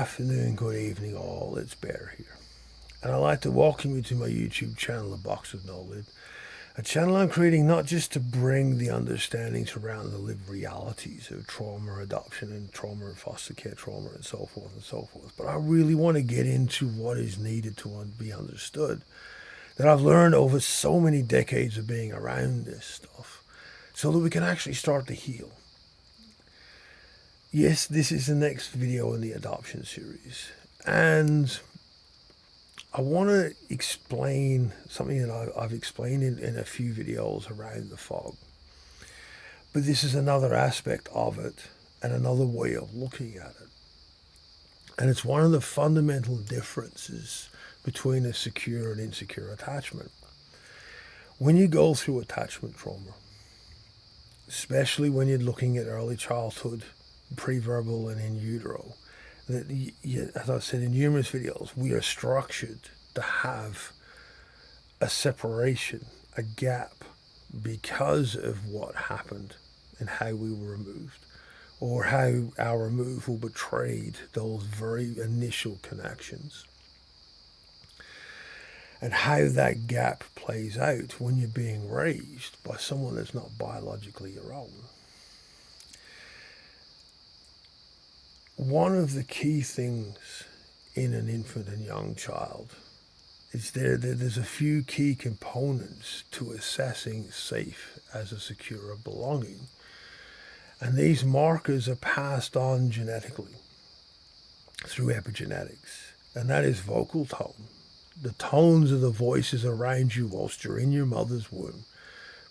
afternoon, good evening all, it's Bear here. And I'd like to welcome you to my YouTube channel, aboxwithnolid, a channel I'm creating not just to bring the understandings around the lived realities of trauma, adoption, and trauma, and foster care trauma, and so forth, but I really want to get into what is needed to be understood, that I've learned over so many decades of being around this stuff, so that we can actually start to heal. Yes, this is the next video in the adoption series, and I want to explain something that I've explained in a few videos around the fog. But this is another aspect of it and another way of looking at it. And it's one of the fundamental differences between a secure and insecure attachment. When you go through attachment trauma, especially when you're looking at early childhood, pre-verbal and in utero, that, as I've said in numerous videos, we are structured to have a separation, a gap, because of what happened and how we were removed, or how our removal betrayed those very initial connections, and how that gap plays out when you're being raised by someone that's not biologically your own. One of the key things in an infant and young child is there's a few key components to assessing safe as a secure belonging. And these markers are passed on genetically through epigenetics. And that is vocal tone. The tones of the voices around you whilst you're in your mother's womb,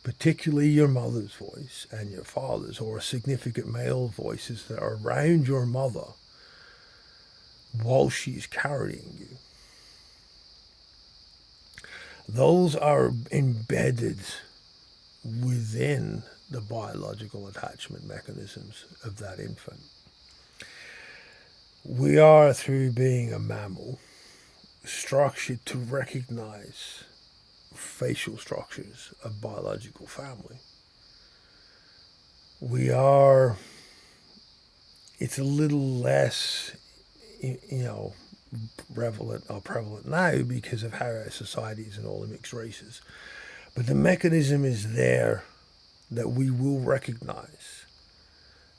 particularly your mother's voice and your father's, or significant male voices that are around your mother while she's carrying you. Those are embedded within the biological attachment mechanisms of that infant. We are, through being a mammal, structured to recognize facial structures of biological family. It's a little less, prevalent now because of how our societies and all the mixed races. But the mechanism is there that we will recognize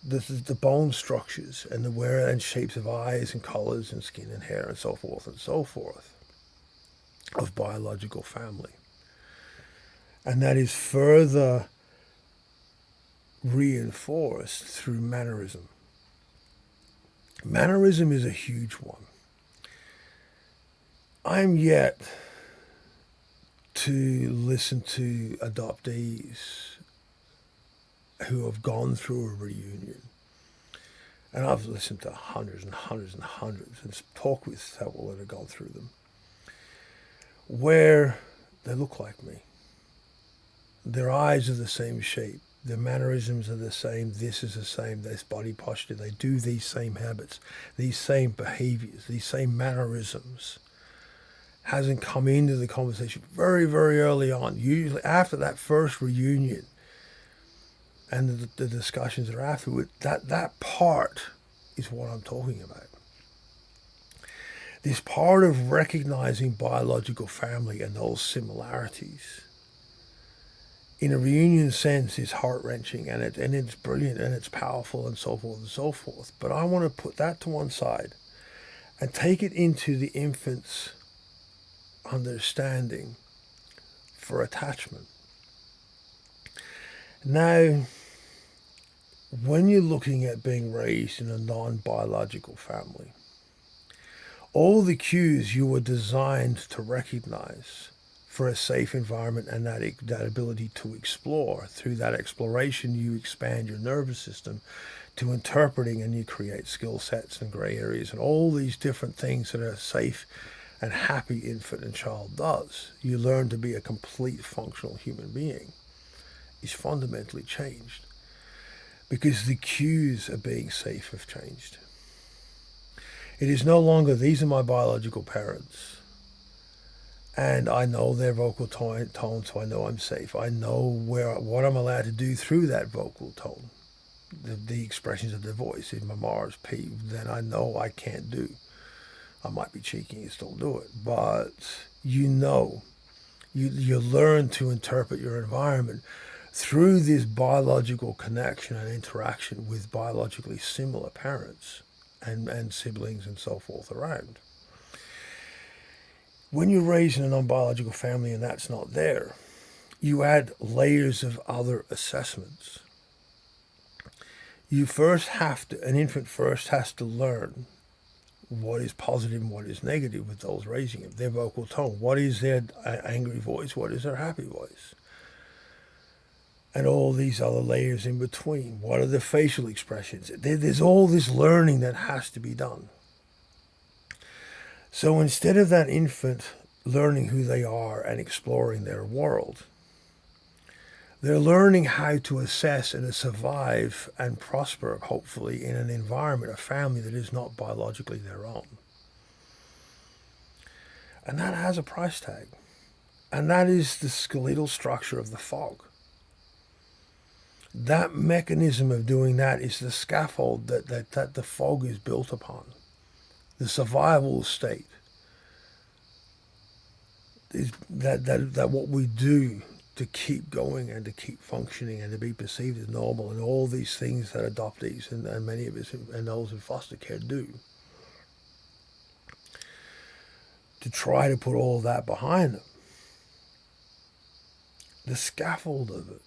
the bone structures and the wear and shapes of eyes and colors and skin and hair and so forth of biological family. And that is further reinforced through mannerism. Mannerism is a huge one. I'm yet to listen to adoptees who have gone through a reunion. And I've listened to hundreds and hundreds and hundreds and talked with several that have gone through them, where they look like me. Their eyes are the same shape. Their mannerisms are the same. This is the same. This body posture. They do these same habits, these same behaviors, these same mannerisms. Hasn't come into the conversation very, very early on. Usually after that first reunion and the discussions that are afterward, that part is what I'm talking about. This part of recognizing biological family and those similarities in a reunion sense is heart-wrenching, and it's brilliant and it's powerful and so forth. But I want to put that to one side and take it into the infant's understanding for attachment. Now, when you're looking at being raised in a non-biological family, all the cues you were designed to recognize for a safe environment, and that ability to explore. Through that exploration, you expand your nervous system to interpreting, and you create skill sets and gray areas and all these different things that a safe and happy infant and child does. You learn to be a complete functional human being. Is fundamentally changed because the cues of being safe have changed. It is no longer, these are my biological parents, and I know their vocal tone, so I know I'm safe. I know what I'm allowed to do through that vocal tone. the expressions of their voice. If my Mars peeved, then I know I can't do. I might be cheeky and still do it, but you know, you learn to interpret your environment through this biological connection and interaction with biologically similar parents and siblings and so forth around. When you're raised in a non-biological family and that's not there, you add layers of other assessments. An infant first has to learn what is positive and what is negative with those raising him. Their vocal tone. What is their angry voice? What is their happy voice? And all these other layers in between. What are the facial expressions? There's all this learning that has to be done. So instead of that infant learning who they are and exploring their world, they're learning how to assess and to survive and prosper, hopefully, in an environment, a family that is not biologically their own. And that has a price tag. And that is the skeletal structure of the fog. That mechanism of doing that is the scaffold that the fog is built upon. The survival state is that what we do to keep going and to keep functioning and to be perceived as normal, and all these things that adoptees and many of us and those in foster care do, to try to put all that behind them. The scaffold of it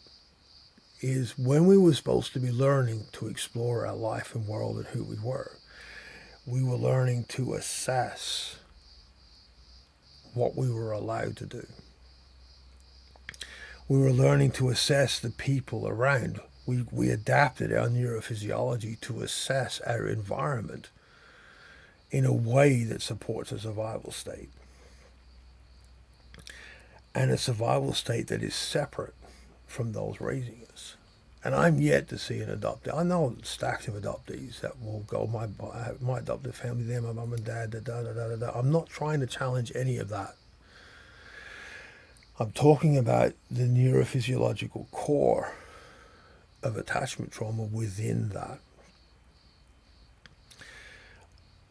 is when we were supposed to be learning to explore our life and world and who we were learning to assess what we were allowed to do. We were learning to assess the people around. We adapted our neurophysiology to assess our environment in a way that supports a survival state. And a survival state that is separate from those raising us. And I'm yet to see an adoptee. I know stacks of adoptees that will go, my adoptive family, they're my mum and dad, da. I'm not trying to challenge any of that. I'm talking about the neurophysiological core of attachment trauma within that.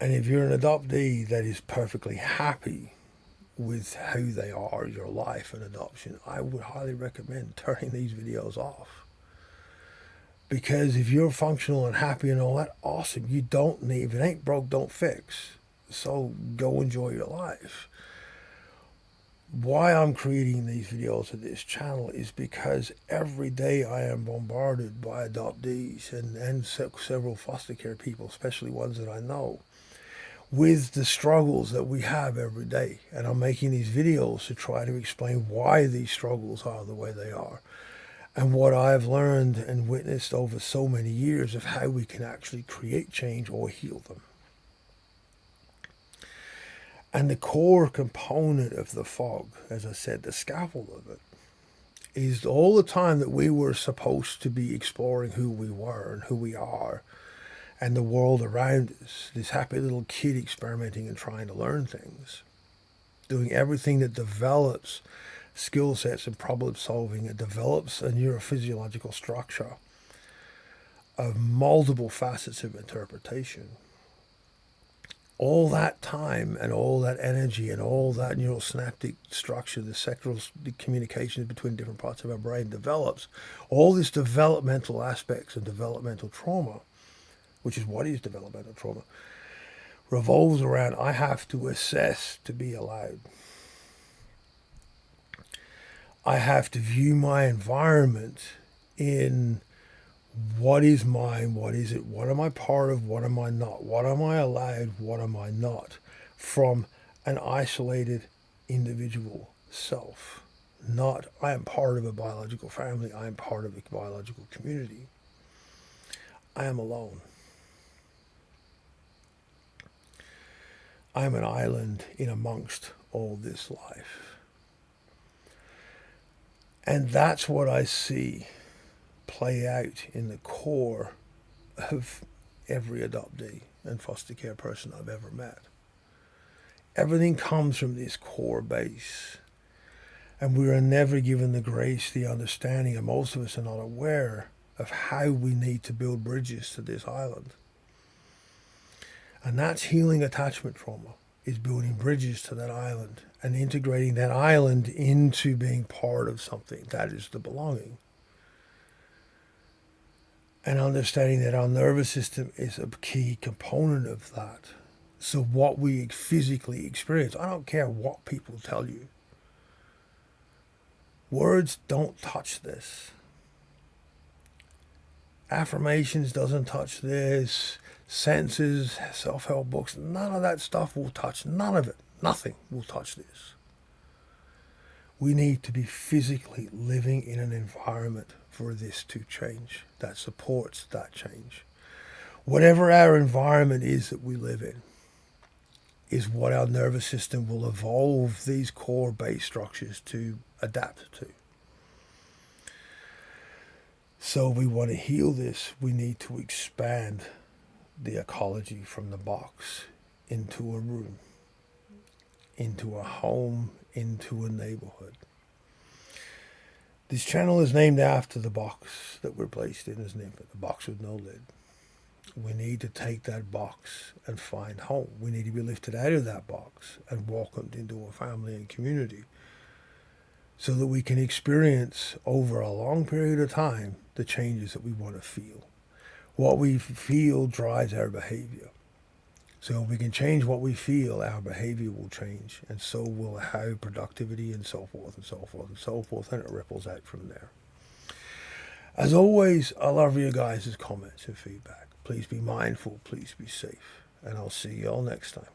And if you're an adoptee that is perfectly happy with who they are, your life and adoption, I would highly recommend turning these videos off. Because if you're functional and happy and all that, awesome. You don't need, if it ain't broke, don't fix. So go enjoy your life. Why I'm creating these videos of this channel is because every day I am bombarded by adoptees and several foster care people, especially ones that I know, with the struggles that we have every day. And I'm making these videos to try to explain why these struggles are the way they are, and what I've learned and witnessed over so many years of how we can actually create change or heal them. And the core component of the fog, as I said, the scaffold of it, is all the time that we were supposed to be exploring who we were and who we are and the world around us. This happy little kid experimenting and trying to learn things, doing everything that develops skill sets and problem solving. It develops a neurophysiological structure of multiple facets of interpretation. All that time and all that energy and all that neurosynaptic structure, the communications between different parts of our brain develops. All this developmental aspects and developmental trauma, which is what is developmental trauma, revolves around I have to assess to be allowed. I have to view my environment in what is mine, what is it, what am I part of, what am I not, what am I allowed, what am I not, from an isolated individual self. Not, I am part of a biological family, I am part of a biological community. I am alone. I am an island in amongst all this life. And that's what I see play out in the core of every adoptee and foster care person I've ever met. Everything comes from this core base. And we are never given the grace, the understanding, and most of us are not aware of how we need to build bridges to this island. And that's healing attachment trauma, is building bridges to that island and integrating that island into being part of something. That is the belonging. And understanding that our nervous system is a key component of that. So what we physically experience, I don't care what people tell you. Words don't touch this. Affirmations doesn't touch this. Senses, self-help books, none of that stuff will touch. None of it. Nothing will touch this. We need to be physically living in an environment for this to change, that supports that change. Whatever our environment is that we live in is what our nervous system will evolve these core base structures to adapt to. So if we want to heal this, we need to expand the ecology from the box into a room, into a home, into a neighborhood. This channel is named after the box that we're placed in as an infant, the box with no lid. We need to take that box and find home. We need to be lifted out of that box and welcomed into a family and community so that we can experience over a long period of time the changes that we want to feel. What we feel drives our behavior. So if we can change what we feel, our behavior will change, and so will how productivity and so forth and so forth and so forth, and it ripples out from there. As always, I love you guys' comments and feedback. Please be mindful, please be safe, and I'll see you all next time.